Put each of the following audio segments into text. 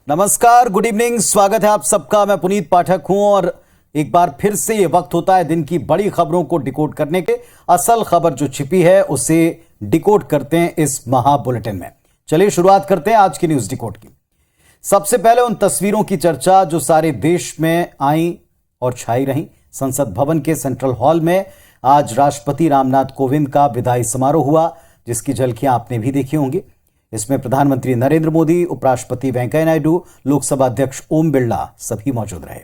नमस्कार, good evening. स्वागत है आप सबका। मैं पुनीत पाठक हूं और एक बार फिर से ये वक्त होता है दिन की बड़ी खबरों को डिकोड करने के। असल खबर जो छिपी है उसे डिकोड करते हैं इस महा बुलेटिन में। चलिए शुरुआत करते हैं आज की न्यूज डिकोड की। सबसे पहले उन तस्वीरों की चर्चा जो सारे देश में आई और छाई रही। संसद भवन के सेंट्रल हॉल में आज राष्ट्रपति रामनाथ कोविंद का विदाई समारोह हुआ, जिसकी झलकियां आपने भी देखी होंगी। इसमें प्रधानमंत्री नरेंद्र मोदी, उपराष्ट्रपति वेंकैया नायडू, लोकसभा अध्यक्ष ओम बिरला सभी मौजूद रहे।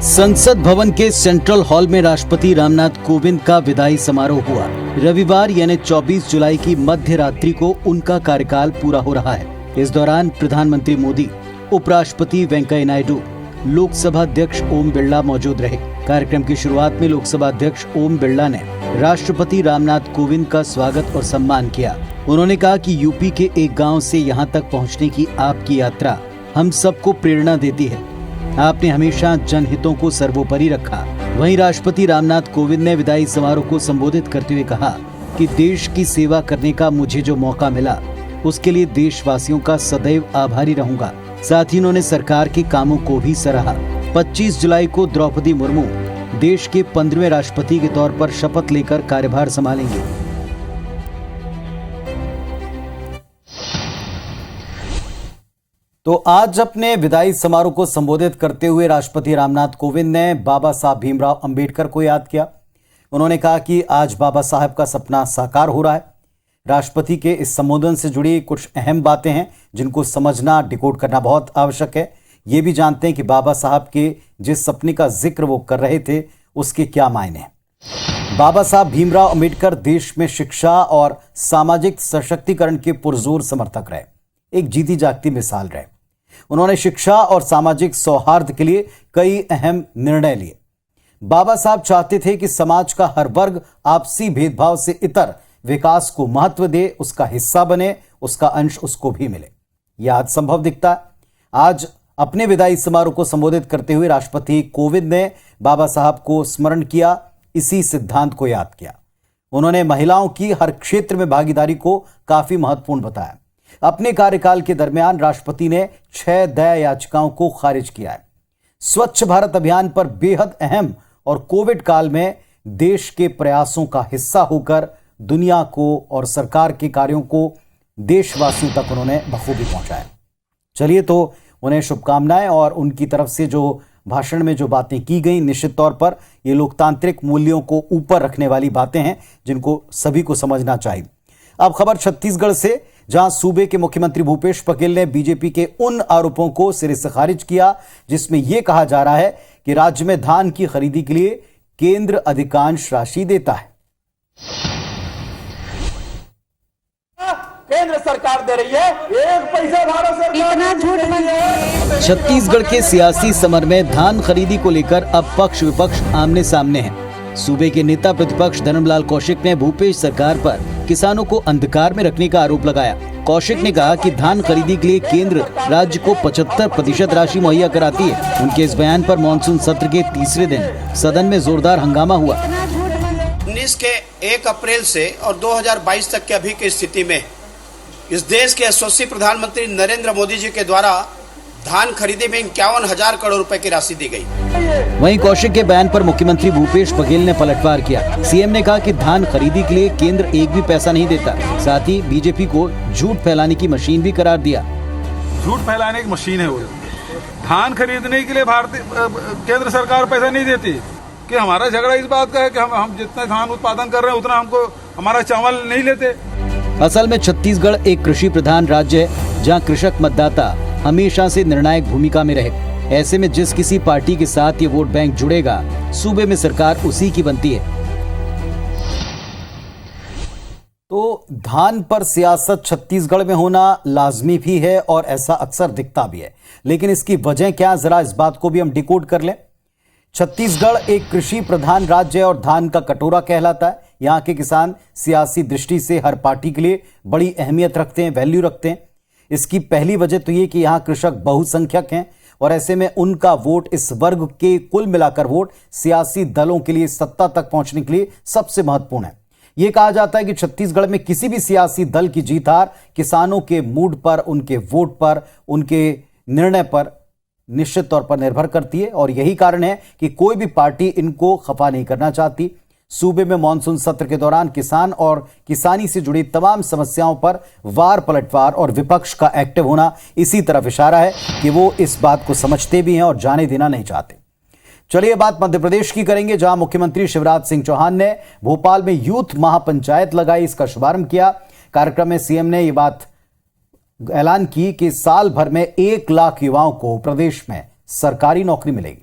संसद भवन के सेंट्रल हॉल में राष्ट्रपति रामनाथ कोविंद का विदाई समारोह हुआ। रविवार यानी 24 जुलाई की मध्य रात्रि को उनका कार्यकाल पूरा हो रहा है। इस दौरान प्रधानमंत्री मोदी, उपराष्ट्रपति वेंकैया नायडू, लोकसभा अध्यक्ष ओम बिरला मौजूद रहे। कार्यक्रम की शुरुआत में लोकसभा अध्यक्ष ओम बिरला ने राष्ट्रपति रामनाथ कोविंद का स्वागत और सम्मान किया। उन्होंने कहा कि यूपी के एक गांव से यहां तक पहुंचने की आपकी यात्रा हम सबको प्रेरणा देती है। आपने हमेशा जनहितों को सर्वोपरि रखा। वहीं राष्ट्रपति रामनाथ कोविंद ने विदाई समारोह को संबोधित करते हुए कहा कि देश की सेवा करने का मुझे जो मौका मिला उसके लिए देशवासियों का सदैव आभारी रहूंगा। साथ ही उन्होंने सरकार के कामों को भी सराहा। 25 जुलाई को द्रौपदी मुर्मू देश के 15वें राष्ट्रपति के तौर पर शपथ लेकर कार्यभार संभालेंगे। तो आज अपने विदाई समारोह को संबोधित करते हुए राष्ट्रपति रामनाथ कोविंद ने बाबा साहब भीमराव अंबेडकर को याद किया। उन्होंने कहा कि आज बाबा साहब का सपना साकार हो रहा है। राष्ट्रपति के इस संबोधन से जुड़ी कुछ अहम बातें हैं जिनको समझना, डिकोड करना बहुत आवश्यक है। ये भी जानते हैं कि बाबा साहब के जिस सपने का जिक्र वो कर रहे थे उसके क्या मायने हैं। बाबा साहब भीमराव अंबेडकर देश में शिक्षा और सामाजिक सशक्तिकरण के पुरजोर समर्थक रहे, एक जीती जागती मिसाल रहे। उन्होंने शिक्षा और सामाजिक सौहार्द के लिए कई अहम निर्णय लिए। बाबा साहब चाहते थे कि समाज का हर वर्ग आपसी भेदभाव से इतर विकास को महत्व दे, उसका हिस्सा बने, उसका अंश उसको भी मिले। यह आज संभव दिखता है। आज अपने विदाई समारोह को संबोधित करते हुए राष्ट्रपति कोविंद ने बाबा साहब को स्मरण किया, इसी सिद्धांत को याद किया। उन्होंने महिलाओं की हर क्षेत्र में भागीदारी को काफी महत्वपूर्ण बताया। अपने कार्यकाल के दरमियान राष्ट्रपति ने 6 दया याचिकाओं को खारिज किया है। स्वच्छ भारत अभियान पर बेहद अहम और कोविड काल में देश के प्रयासों का हिस्सा होकर दुनिया को और सरकार के कार्यों को देशवासियों तक उन्होंने बखूबी पहुंचाया। चलिए, तो उन्हें शुभकामनाएं। और उनकी तरफ से जो भाषण में जो बातें की गई, निश्चित तौर पर ये लोकतांत्रिक मूल्यों को ऊपर रखने वाली बातें हैं जिनको सभी को समझना चाहिए। अब खबर छत्तीसगढ़ से, जहां सूबे के मुख्यमंत्री भूपेश बघेल ने बीजेपी के उन आरोपों को सिरे से खारिज किया जिसमें यह कहा जा रहा है कि राज्य में धान की खरीदी के लिए केंद्र अधिकांश राशि देता है। केंद्र सरकार दे रही है, एक पैसा भारत सरकार इतना झूठ है। छत्तीसगढ़ के सियासी समर में धान खरीदी को लेकर अब पक्ष विपक्ष आमने सामने हैं। सूबे के नेता प्रतिपक्ष धर्मलाल कौशिक ने भूपेश सरकार पर किसानों को अंधकार में रखने का आरोप लगाया। कौशिक ने कहा कि धान खरीदी के लिए केंद्र राज्य को 75% राशि मुहैया कराती है। उनके इस बयान पर मानसून सत्र के तीसरे दिन सदन में जोरदार हंगामा हुआ। 19 के 1 अप्रैल से और 2022 तक के अभी की स्थिति में इस देश के यशस्वी प्रधानमंत्री नरेंद्र मोदी जी के द्वारा धान खरीदी में 51,000 करोड़ रुपए की राशि दी गई। वहीं कौशिक के बयान पर मुख्यमंत्री भूपेश बघेल ने पलटवार किया। सीएम ने कहा कि धान खरीदी के लिए केंद्र एक भी पैसा नहीं देता। साथ ही बीजेपी को झूठ फैलाने की मशीन भी करार दिया। झूठ फैलाने की मशीन है वो। धान खरीदने के लिए भारतीय केंद्र सरकार पैसा नहीं देती। कि हमारा झगड़ा इस बात का है कि हम जितना धान उत्पादन कर रहे हैं उतना हमको हमारा चावल नहीं लेते। असल में छत्तीसगढ़ एक कृषि प्रधान राज्य है जहां कृषक मतदाता हमेशा से निर्णायक भूमिका में रहे। ऐसे में जिस किसी पार्टी के साथ ये वोट बैंक जुड़ेगा, सूबे में सरकार उसी की बनती है। तो धान पर सियासत छत्तीसगढ़ में होना लाजमी भी है और ऐसा अक्सर दिखता भी है, लेकिन इसकी वजह क्या, जरा इस बात को भी हम डिकोड कर लें। छत्तीसगढ़ एक कृषि प्रधान राज्य है और धान का कटोरा कहलाता है। यहाँ के किसान सियासी दृष्टि से हर पार्टी के लिए बड़ी अहमियत रखते हैं, वैल्यू रखते हैं। इसकी पहली वजह तो ये कि यहाँ कृषक बहुसंख्यक हैं और ऐसे में उनका वोट, इस वर्ग के कुल मिलाकर वोट सियासी दलों के लिए सत्ता तक पहुंचने के लिए सबसे महत्वपूर्ण है। यह कहा जाता है कि छत्तीसगढ़ में किसी भी सियासी दल की जीत हार किसानों के मूड पर, उनके वोट पर, उनके निर्णय पर निश्चित तौर पर निर्भर करती है और यही कारण है कि कोई भी पार्टी इनको खफा नहीं करना चाहती। सूबे में मानसून सत्र के दौरान किसान और किसानी से जुड़ी तमाम समस्याओं पर वार पलटवार और विपक्ष का एक्टिव होना इसी तरफ इशारा है कि वो इस बात को समझते भी हैं और जाने देना नहीं चाहते। चलिए बात मध्य प्रदेश की करेंगे, जहां मुख्यमंत्री शिवराज सिंह चौहान ने भोपाल में यूथ महापंचायत लगाई, इसका शुभारंभ किया। कार्यक्रम में सीएम ने यह बात ऐलान की कि साल भर में 1 लाख युवाओं को प्रदेश में सरकारी नौकरी मिलेगी।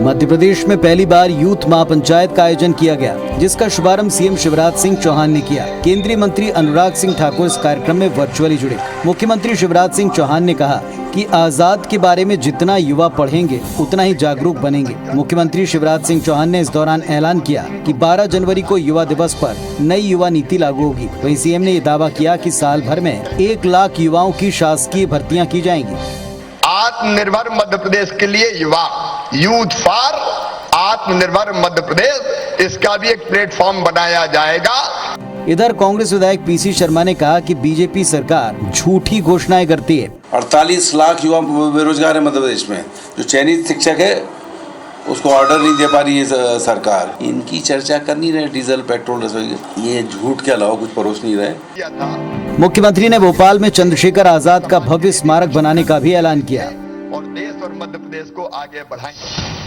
मध्य प्रदेश में पहली बार यूथ महापंचायत का आयोजन किया गया, जिसका शुभारंभ सीएम शिवराज सिंह चौहान ने किया। केंद्रीय मंत्री अनुराग सिंह ठाकुर इस कार्यक्रम में वर्चुअली जुड़े। मुख्यमंत्री शिवराज सिंह चौहान ने कहा कि आजाद के बारे में जितना युवा पढ़ेंगे उतना ही जागरूक बनेंगे। मुख्यमंत्री शिवराज सिंह चौहान ने इस दौरान ऐलान किया कि 12 जनवरी को युवा दिवस पर नई युवा नीति लागू होगी। वहीं सीएम ने यह दावा किया कि साल भर में 1 लाख युवाओं की शासकीय भर्तियां की जाएंगी। आत्मनिर्भर मध्य प्रदेश के लिए युवा, यूथ फॉर आत्मनिर्भर मध्य प्रदेश, इसका भी एक प्लेटफॉर्म बनाया जाएगा। इधर कांग्रेस विधायक पीसी शर्मा ने कहा कि बीजेपी सरकार झूठी घोषणाएं करती है। 48 लाख युवा बेरोजगार है मध्य प्रदेश में। जो चयनित शिक्षक है उसको ऑर्डर नहीं दे पा रही है सरकार। इनकी चर्चा कर नहीं रहे डीजल पेट्रोल रसोई, ये झूठ के अलावा कुछ परोस नहीं रहे। मुख्यमंत्री ने भोपाल में चंद्रशेखर आजाद का भव्य स्मारक बनाने का भी ऐलान किया और देश और मध्य प्रदेश को आगे बढ़ाएंगे।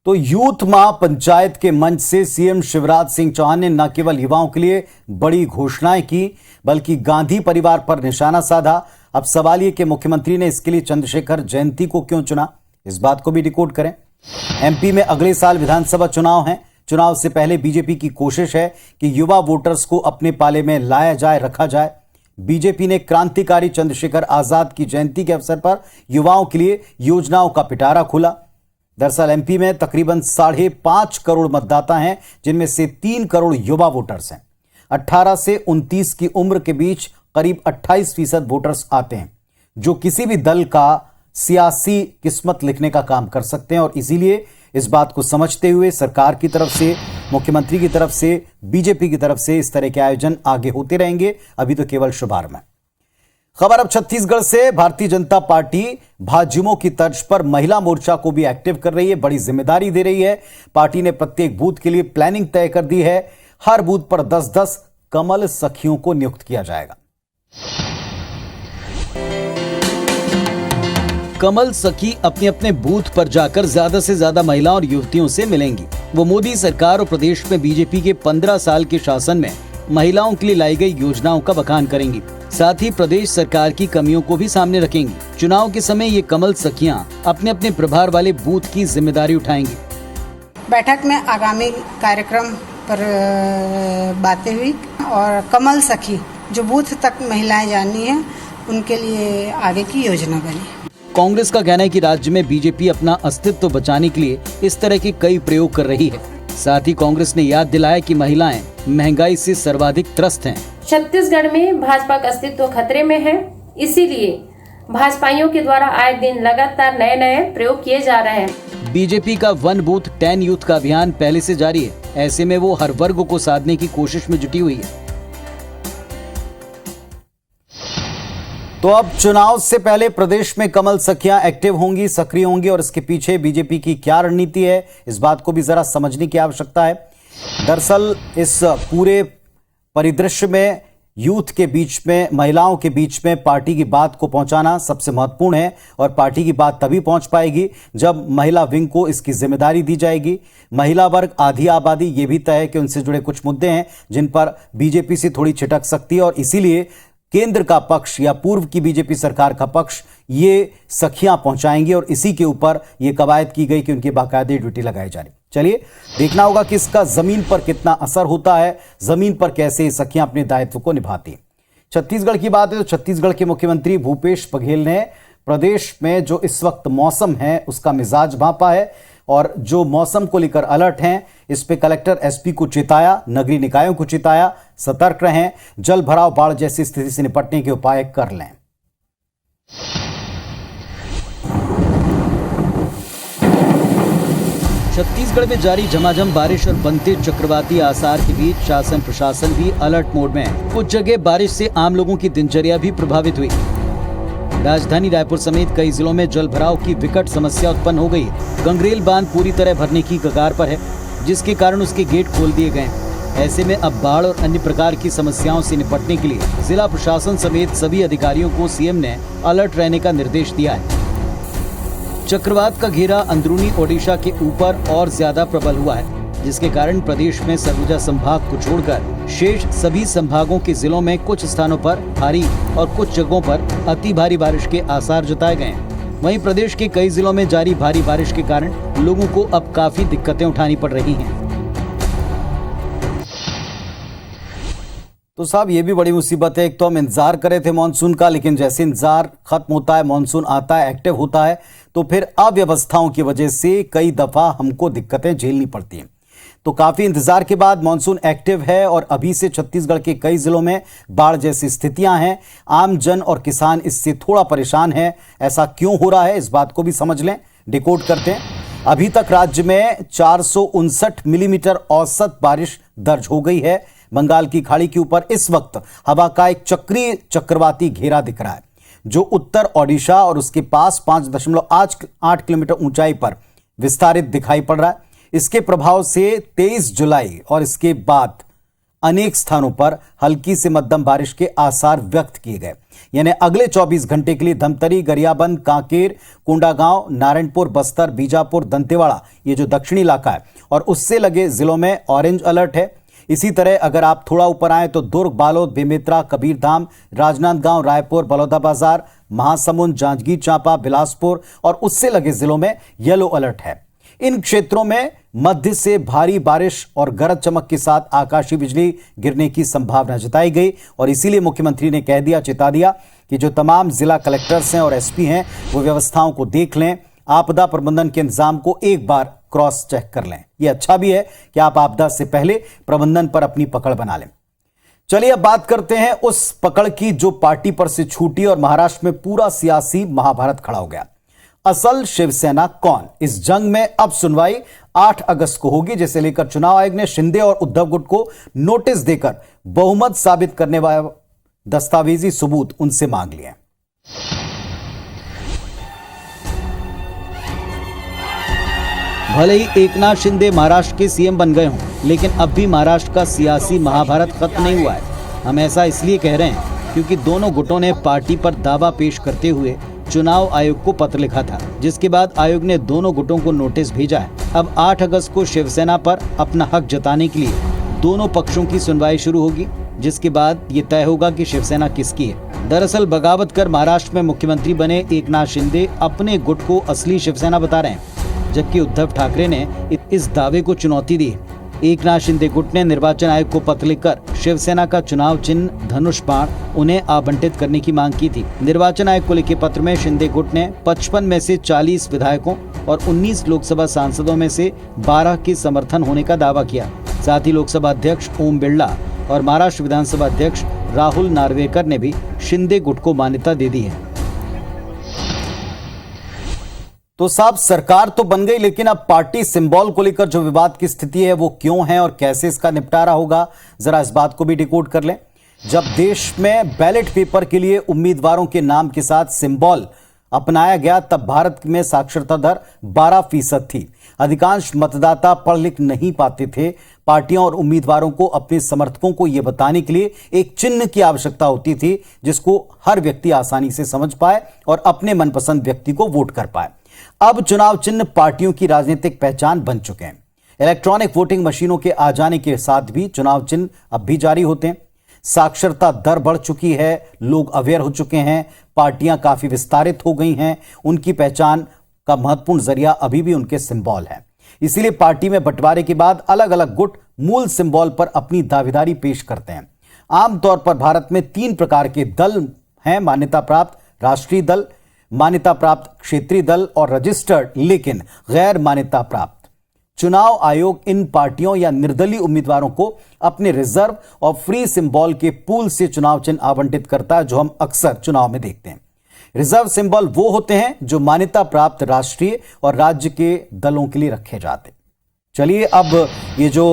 तो यूथ महापंचायत के मंच से सीएम शिवराज सिंह चौहान ने न केवल युवाओं के लिए बड़ी घोषणाएं की, बल्कि गांधी परिवार पर निशाना साधा। अब सवाल ये कि मुख्यमंत्री ने इसके लिए चंद्रशेखर जयंती को क्यों चुना, इस बात को भी डिकोड करें। एमपी में अगले साल विधानसभा चुनाव हैं। चुनाव से पहले बीजेपी की कोशिश है कि युवा वोटर्स को अपने पाले में लाया जाए, रखा जाए। बीजेपी ने क्रांतिकारी चंद्रशेखर आजाद की जयंती के अवसर पर युवाओं के लिए योजनाओं का पिटारा खोला। दरअसल एमपी में तकरीबन 5.5 करोड़ मतदाता हैं, जिनमें से 3 करोड़ युवा वोटर्स हैं। 18 से 29 की उम्र के बीच करीब 28% वोटर्स आते हैं, जो किसी भी दल का सियासी किस्मत लिखने का काम कर सकते हैं। और इसीलिए इस बात को समझते हुए सरकार की तरफ से, मुख्यमंत्री की तरफ से, बीजेपी की तरफ से इस तरह के आयोजन आगे होते रहेंगे। अभी तो केवल शुभारंभ है। खबर अब छत्तीसगढ़ से। भारतीय जनता पार्टी भाजयुमो की तर्ज पर महिला मोर्चा को भी एक्टिव कर रही है, बड़ी जिम्मेदारी दे रही है। पार्टी ने प्रत्येक बूथ के लिए प्लानिंग तय कर दी है। हर बूथ पर 10-10 कमल सखियों को नियुक्त किया जाएगा। कमल सखी अपने अपने बूथ पर जाकर ज्यादा से ज्यादा महिला और युवतियों से मिलेंगी। वो मोदी सरकार और प्रदेश में बीजेपी के 15 साल के शासन में महिलाओं के लिए लाई गई योजनाओं का बखान करेंगी। साथ ही प्रदेश सरकार की कमियों को भी सामने रखेंगी। चुनाव के समय ये कमल सखियां अपने अपने प्रभार वाले बूथ की जिम्मेदारी उठाएंगी। बैठक में आगामी कार्यक्रम पर बातें हुई और कमल सखी जो बूथ तक महिलाएं जानी है उनके लिए आगे की योजना बनी। कांग्रेस का कहना है कि राज्य में बीजेपी अपना अस्तित्व बचाने के लिए इस तरह के कई प्रयोग कर रही है। साथ ही कांग्रेस ने याद दिलाया कि महिलाएं महंगाई से सर्वाधिक त्रस्त हैं। छत्तीसगढ़ में भाजपा का अस्तित्व खतरे में है, इसीलिए भाजपाइयों के द्वारा आए दिन लगातार नए नए प्रयोग किए जा रहे हैं। बीजेपी का 1 बूथ 10 यूथ का अभियान पहले से जारी है। ऐसे में वो हर वर्ग को साधने की कोशिश में जुटी हुई है। तो अब चुनाव से पहले प्रदेश में कमल सखियां एक्टिव होंगी, सक्रिय होंगी और इसके पीछे बीजेपी की क्या रणनीति है, इस बात को भी जरा समझने की आवश्यकता है। दरअसल इस पूरे परिदृश्य में यूथ के बीच में, महिलाओं के बीच में पार्टी की बात को पहुंचाना सबसे महत्वपूर्ण है और पार्टी की बात तभी पहुंच पाएगी जब महिला विंग को इसकी जिम्मेदारी दी जाएगी। महिला वर्ग आधी आबादी, ये भी तय है कि उनसे जुड़े कुछ मुद्दे हैं जिन पर बीजेपी से थोड़ी छिटक सकती है और इसीलिए केंद्र का पक्ष या पूर्व की बीजेपी सरकार का पक्ष ये सखियां पहुंचाएंगे और इसी के ऊपर ये कवायद की गई कि उनकी बाकायदे ड्यूटी लगाई जा रही। चलिए देखना होगा कि इसका जमीन पर कितना असर होता है, जमीन पर कैसे ये सखियां अपने दायित्व को निभाती हैं। छत्तीसगढ़ की बात है तो छत्तीसगढ़ के मुख्यमंत्री भूपेश बघेल ने प्रदेश में जो इस वक्त मौसम है उसका मिजाज भांपा है और जो मौसम को लेकर अलर्ट हैं, इस पे कलेक्टर एसपी को चेताया, नगरीय निकायों को चेताया, सतर्क रहें, जल भराव, बाढ़ जैसी स्थिति से निपटने के उपाय कर लें। छत्तीसगढ़ में जारी झमाझम बारिश और बनते चक्रवाती आसार के बीच शासन प्रशासन भी अलर्ट मोड में है। कुछ जगह बारिश से आम लोगों की दिनचर्या भी प्रभावित हुई। राजधानी रायपुर समेत कई जिलों में जल भराव की विकट समस्या उत्पन्न हो गई। गंगरेल बांध पूरी तरह भरने की कगार पर है, जिसके कारण उसके गेट खोल दिए गए। ऐसे में अब बाढ़ और अन्य प्रकार की समस्याओं से निपटने के लिए जिला प्रशासन समेत सभी अधिकारियों को सीएम ने अलर्ट रहने का निर्देश दिया है। चक्रवात का घेरा अंदरूनी ओडिशा के ऊपर और ज्यादा प्रबल हुआ है, जिसके कारण प्रदेश में सरगुजा संभाग को छोड़कर शेष सभी संभागों के जिलों में कुछ स्थानों पर भारी और कुछ जगहों पर अति भारी बारिश के आसार जताए गए हैं। वहीं प्रदेश के कई जिलों में जारी भारी बारिश के कारण लोगों को अब काफी दिक्कतें उठानी पड़ रही हैं। तो साहब, ये भी बड़ी मुसीबत है। एक तो हम इंतजार कर रहे थे मानसून का, लेकिन जैसे इंतजार खत्म होता है, मानसून आता है, एक्टिव होता है, तो फिर अव्यवस्थाओं की वजह से कई दफा हमको दिक्कतें झेलनी पड़ती हैं। तो काफी इंतजार के बाद मानसून एक्टिव है और अभी से छत्तीसगढ़ के कई जिलों में बाढ़ जैसी स्थितियां हैं। आम जन और किसान इससे थोड़ा परेशान है। ऐसा क्यों हो रहा है, इस बात को भी समझ लें, डिकोड करते हैं। अभी तक राज्य में 459 मिलीमीटर औसत बारिश दर्ज हो गई है। बंगाल की खाड़ी के ऊपर इस वक्त हवा का एक चक्रीय चक्रवाती घेरा दिख रहा है, जो उत्तर ओडिशा और उसके पास 5.8 किलोमीटर ऊंचाई पर विस्तारित दिखाई पड़ रहा है। इसके प्रभाव से 23 जुलाई और इसके बाद अनेक स्थानों पर हल्की से मध्यम बारिश के आसार व्यक्त किए गए। यानी अगले 24 घंटे के लिए धमतरी, गरियाबंद, कांकेर, कोंडागांव, नारायणपुर, बस्तर, बीजापुर, दंतेवाड़ा, ये जो दक्षिणी इलाका है और उससे लगे जिलों में ऑरेंज अलर्ट है। इसी तरह अगर आप थोड़ा ऊपर आए तो दुर्ग, बालोद, बेमेतरा, कबीरधाम, राजनांदगांव, रायपुर, बलौदाबाजार, महासमुंद, जांजगीर चांपा, बिलासपुर और उससे लगे जिलों में येलो अलर्ट है। इन क्षेत्रों में मध्य से भारी बारिश और गरज चमक के साथ आकाशीय बिजली गिरने की संभावना जताई गई और इसीलिए मुख्यमंत्री ने कह दिया, चिता दिया कि जो तमाम जिला कलेक्टर्स हैं और एसपी हैं वो व्यवस्थाओं को देख लें, आपदा प्रबंधन के इंतजाम को एक बार क्रॉस चेक कर लें। यह अच्छा भी है कि आप आपदा से पहले प्रबंधन पर अपनी पकड़ बना लें। चलिए अब बात करते हैं उस पकड़ की जो पार्टी पर से छूटी और महाराष्ट्र में पूरा सियासी महाभारत खड़ा हो गया। असल शिवसेना कौन, इस जंग में अब सुनवाई 8 अगस्त को होगी, जिसे लेकर चुनाव आयोग ने शिंदे और उद्धव गुट को नोटिस देकर बहुमत साबित करने वाले दस्तावेजी सबूत उनसे मांग लिए। भले ही एकनाथ शिंदे महाराष्ट्र के सीएम बन गए हों, लेकिन अब भी महाराष्ट्र का सियासी महाभारत खत्म नहीं हुआ है। हम ऐसा इसलिए कह रहे हैं क्योंकि दोनों गुटों ने पार्टी पर दावा पेश करते हुए चुनाव आयोग को पत्र लिखा था, जिसके बाद आयोग ने दोनों गुटों को नोटिस भेजा है। अब 8 अगस्त को शिवसेना पर अपना हक जताने के लिए दोनों पक्षों की सुनवाई शुरू होगी, जिसके बाद ये तय होगा कि शिवसेना किसकी है। दरअसल बगावत कर महाराष्ट्र में मुख्यमंत्री बने एकनाथ शिंदे अपने गुट को असली शिवसेना बता रहे हैं, जबकि उद्धव ठाकरे ने इस दावे को चुनौती दी। एकनाथ शिंदे गुट ने निर्वाचन आयोग को पत्र लिखकर शिवसेना का चुनाव चिन्ह धनुष बाण उन्हें आवंटित करने की मांग की थी। निर्वाचन आयोग को लिखे पत्र में शिंदे गुट ने 55 में से 40 विधायकों और 19 लोकसभा सांसदों में से 12 के समर्थन होने का दावा किया। साथ ही लोकसभा अध्यक्ष ओम बिरला और महाराष्ट्र विधानसभा अध्यक्ष राहुल नार्वेकर ने भी शिंदे गुट को मान्यता दे दी है। तो साहब, सरकार तो बन गई, लेकिन अब पार्टी सिंबल को लेकर जो विवाद की स्थिति है वो क्यों है और कैसे इसका निपटारा होगा, जरा इस बात को भी डिकोड कर लें। जब देश में बैलेट पेपर के लिए उम्मीदवारों के नाम के साथ सिंबल अपनाया गया, तब भारत में साक्षरता दर 12% थी। अधिकांश मतदाता पढ़ लिख नहीं पाते थे। पार्टियों और उम्मीदवारों को अपने समर्थकों को यह बताने के लिए एक चिन्ह की आवश्यकता होती थी, जिसको हर व्यक्ति आसानी से समझ पाए और अपने मनपसंद व्यक्ति को वोट कर पाए। अब चुनाव चिन्ह पार्टियों की राजनीतिक पहचान बन चुके हैं। इलेक्ट्रॉनिक वोटिंग मशीनों के आ जाने के साथ भी चुनाव चिन्ह अब भी जारी होते हैं। साक्षरता दर बढ़ चुकी है, लोग अवेयर हो चुके हैं, पार्टियां काफी विस्तारित हो गई हैं, उनकी पहचान का महत्वपूर्ण जरिया अभी भी उनके सिंबल है। इसीलिए पार्टी में बंटवारे के बाद अलग अलग गुट मूल सिंबल पर अपनी दावेदारी पेश करते हैं। आमतौर पर भारत में 3 प्रकार के दल हैं: मान्यता प्राप्त राष्ट्रीय दल, मान्यता प्राप्त क्षेत्रीय दल और रजिस्टर्ड लेकिन गैर मान्यता प्राप्त। चुनाव आयोग इन पार्टियों या निर्दलीय उम्मीदवारों को अपने रिजर्व और फ्री सिंबल के पूल से चुनाव चिन्ह आवंटित करता है, जो हम अक्सर चुनाव में देखते हैं। रिजर्व सिंबल वो होते हैं जो मान्यता प्राप्त राष्ट्रीय और राज्य के दलों के लिए रखे जाते हैं। चलिए अब ये जो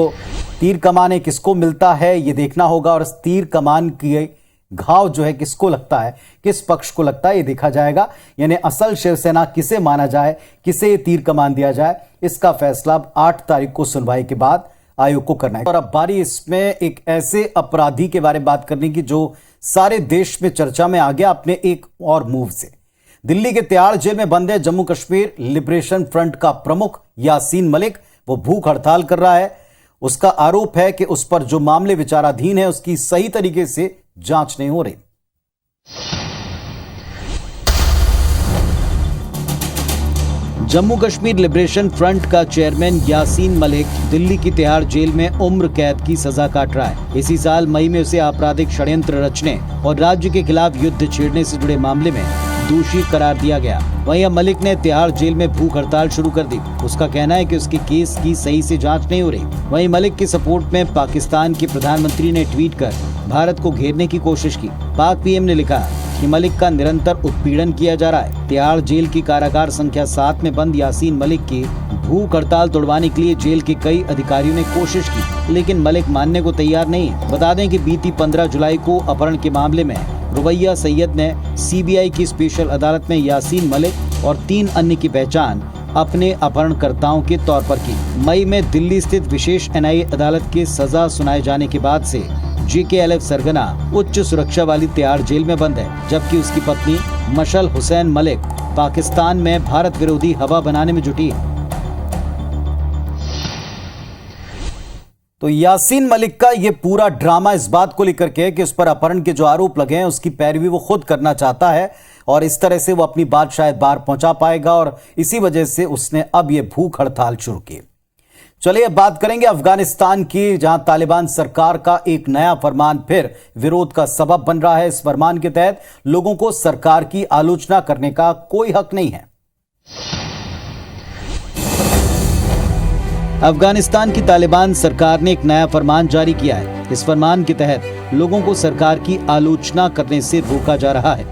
तीर कमान है किसको मिलता है ये देखना होगा, और इस तीर कमान की घाव जो है किसको लगता है, किस पक्ष को लगता है ये देखा जाएगा। यानी असल शिवसेना किसे माना जाए, किसे तीर कमान दिया जाए, इसका फैसला अब 8 तारीख को सुनवाई के बाद आयोग को करना है। और अब बारी इसमें एक ऐसे अपराधी के बारे में बात करने की जो सारे देश में चर्चा में आ गया अपने एक और मूव से। दिल्ली के तिहाड़ जेल में बंद है जम्मू कश्मीर लिबरेशन फ्रंट का प्रमुख यासीन मलिक। वो भूख हड़ताल कर रहा है। उसका आरोप है कि उस पर जो मामले विचाराधीन है उसकी सही तरीके से जांच नहीं हो रही। जम्मू कश्मीर लिबरेशन फ्रंट का चेयरमैन यासीन मलिक दिल्ली की तिहाड़ जेल में उम्र कैद की सजा काट रहा है। इसी साल मई में उसे आपराधिक षड्यंत्र रचने और राज्य के खिलाफ युद्ध छेड़ने से जुड़े मामले में दोषी करार दिया गया। वहीं अब मलिक ने तिहाड़ जेल में भूख हड़ताल शुरू कर दी। उसका कहना है कि उसके केस की सही से जांच नहीं हो रही। वहीं मलिक के सपोर्ट में पाकिस्तान के प्रधानमंत्री ने ट्वीट कर भारत को घेरने की कोशिश की। पाक पीएम ने लिखा कि मलिक का निरंतर उत्पीड़न किया जा रहा है। तिहाड़ जेल की कारागार संख्या 7 में बंद यासीन मलिक की भूख हड़ताल तोड़वाने के लिए जेल के कई अधिकारियों ने कोशिश की, लेकिन मलिक मानने को तैयार नहीं है। बता दें कि बीती 15 जुलाई को अपहरण के मामले में रुबैया सैयद ने सीबीआई की स्पेशल अदालत में यासीन मलिक और 3 अन्य की पहचान अपने अपहरणकर्ताओं के तौर पर की। मई में दिल्ली स्थित विशेष एनआईए अदालत के सजा सुनाए जाने के बाद से JKLF सरगना उच्च सुरक्षा वाली तिहाड़ जेल में बंद है, जबकि उसकी पत्नी मशल हुसैन मलिक पाकिस्तान में भारत विरोधी हवा बनाने में जुटी है। तो यासीन मलिक का ये पूरा ड्रामा इस बात को लेकर के कि उस पर अपहरण के जो आरोप लगे हैं उसकी पैरवी वो खुद करना चाहता है और इस तरह से वो अपनी बात शायद बाहर पहुंचा पाएगा, और इसी वजह से उसने अब ये भूख हड़ताल शुरू की। चलिए अब बात करेंगे अफगानिस्तान की, जहां तालिबान सरकार का एक नया फरमान फिर विरोध का सबब बन रहा है। इस फरमान के तहत लोगों को सरकार की आलोचना करने का कोई हक नहीं है। अफगानिस्तान की तालिबान सरकार ने एक नया फरमान जारी किया है। इस फरमान के तहत लोगों को सरकार की आलोचना करने से रोका जा रहा है।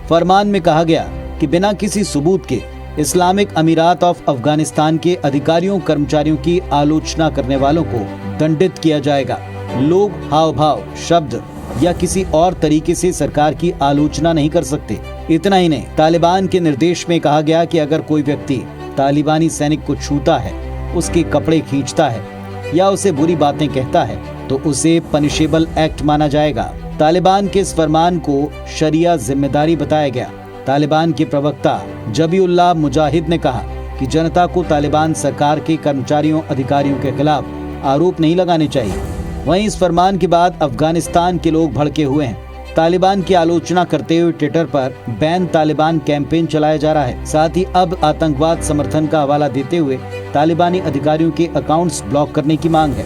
फरमान में कहा गया कि बिना किसी सबूत के इस्लामिक अमीरात ऑफ अफगानिस्तान के अधिकारियों कर्मचारियों की आलोचना करने वालों को दंडित किया जाएगा। लोग हाव भाव, शब्द या किसी और तरीके से सरकार की आलोचना नहीं कर सकते। इतना ही नहीं, तालिबान के निर्देश में कहा गया कि अगर कोई व्यक्ति तालिबानी सैनिक को छूता है, उसके कपड़े खींचता है या उसे बुरी बातें कहता है तो उसे पनिशेबल एक्ट माना जाएगा। तालिबान के इस फरमान को शरिया जिम्मेदारी बताया गया। तालिबान के प्रवक्ता जबीउल्लाह मुजाहिद ने कहा कि जनता को तालिबान सरकार के कर्मचारियों अधिकारियों के खिलाफ आरोप नहीं लगाने चाहिए। वहीं इस फरमान के बाद अफगानिस्तान के लोग भड़के हुए हैं। तालिबान की आलोचना करते हुए ट्विटर पर बैन तालिबान कैंपेन चलाया जा रहा है। साथ ही अब आतंकवाद समर्थन का हवाला देते हुए तालिबानी अधिकारियों के अकाउंट्स ब्लॉक करने की मांग है।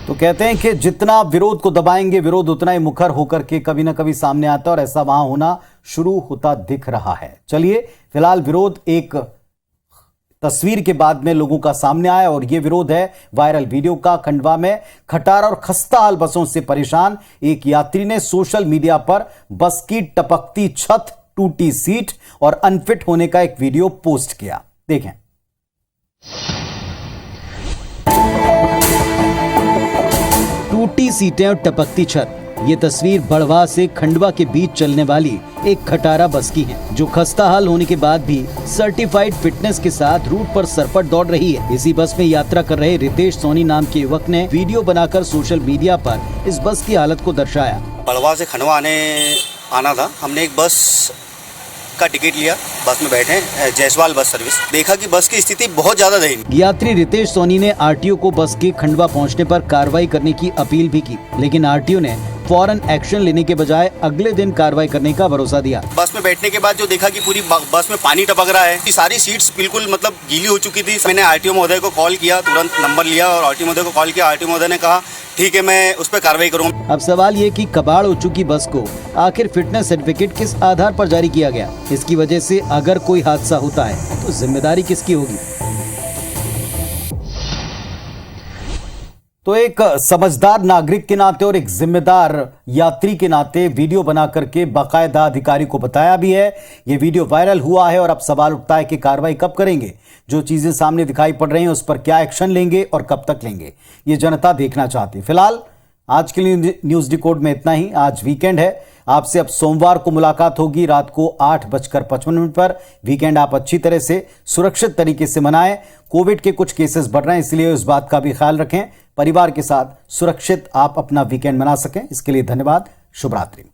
तो कहते हैं कि जितना विरोध को दबाएंगे, विरोध उतना ही मुखर होकर के कभी ना कभी सामने आता है, और ऐसा वहां होना शुरू होता दिख रहा है। चलिए फिलहाल विरोध एक तस्वीर के बाद में लोगों का सामने आया, और यह विरोध है वायरल वीडियो का। खंडवा में खटारा और खस्ता हाल बसों से परेशान एक यात्री ने सोशल मीडिया पर बस की टपकती छत, टूटी सीट और अनफिट होने का एक वीडियो पोस्ट किया। देखें। टूटी सीटें और टपकती छत, ये तस्वीर बड़वा से खंडवा के बीच चलने वाली एक खटारा बस की है, जो खस्ता हाल होने के बाद भी सर्टिफाइड फिटनेस के साथ रूट पर सरपट दौड़ रही है। इसी बस में यात्रा कर रहे रितेश सोनी नाम के युवक ने वीडियो बनाकर सोशल मीडिया पर इस बस की हालत को दर्शाया। बड़वा से खंडवा आना था, हमने एक बस का टिकट लिया, बस में बैठे, जायसवाल बस सर्विस। देखा कि बस की स्थिति बहुत ज्यादा दयनीय। यात्री रितेश सोनी ने आरटीओ को बस के खंडवा पहुंचने पर कार्रवाई करने की अपील भी की, लेकिन आरटीओ ने फौरन एक्शन लेने के बजाय अगले दिन कार्रवाई करने का भरोसा दिया। बस में बैठने के बाद जो देखा कि पूरी बस में पानी टपक रहा है, सारी सीट्स बिल्कुल मतलब गीली हो चुकी थी। मैंने आरटीओ महोदय को कॉल किया, तुरंत नंबर लिया और आरटीओ महोदय को कॉल किया। आरटीओ महोदय ने कहा ठीक है, मैं उस पर कार्रवाई करूँगा। अब सवाल ये कि कबाड़ हो चुकी बस को आखिर फिटनेस सर्टिफिकेट किस आधार पर जारी किया गया? इसकी वजह से अगर कोई हादसा होता है तो जिम्मेदारी किसकी होगी? तो एक समझदार नागरिक के नाते और एक जिम्मेदार यात्री के नाते वीडियो बना करके बाकायदा अधिकारी को बताया भी है। ये वीडियो वायरल हुआ है और अब सवाल उठता है कि कार्रवाई कब करेंगे, जो चीजें सामने दिखाई पड़ रही हैं उस पर क्या एक्शन लेंगे और कब तक लेंगे, ये जनता देखना चाहती है। फिलहाल आज के लिए न्यूज डिकोड में इतना ही। आज वीकेंड है, आपसे अब सोमवार को मुलाकात होगी रात को 8:55 पर। वीकेंड आप अच्छी तरह से सुरक्षित तरीके से मनाएं। कोविड के कुछ केसेस बढ़ रहे हैं, इसलिए इस बात का भी ख्याल रखें। परिवार के साथ सुरक्षित आप अपना वीकेंड मना सकें, इसके लिए धन्यवाद। शुभ रात्रि।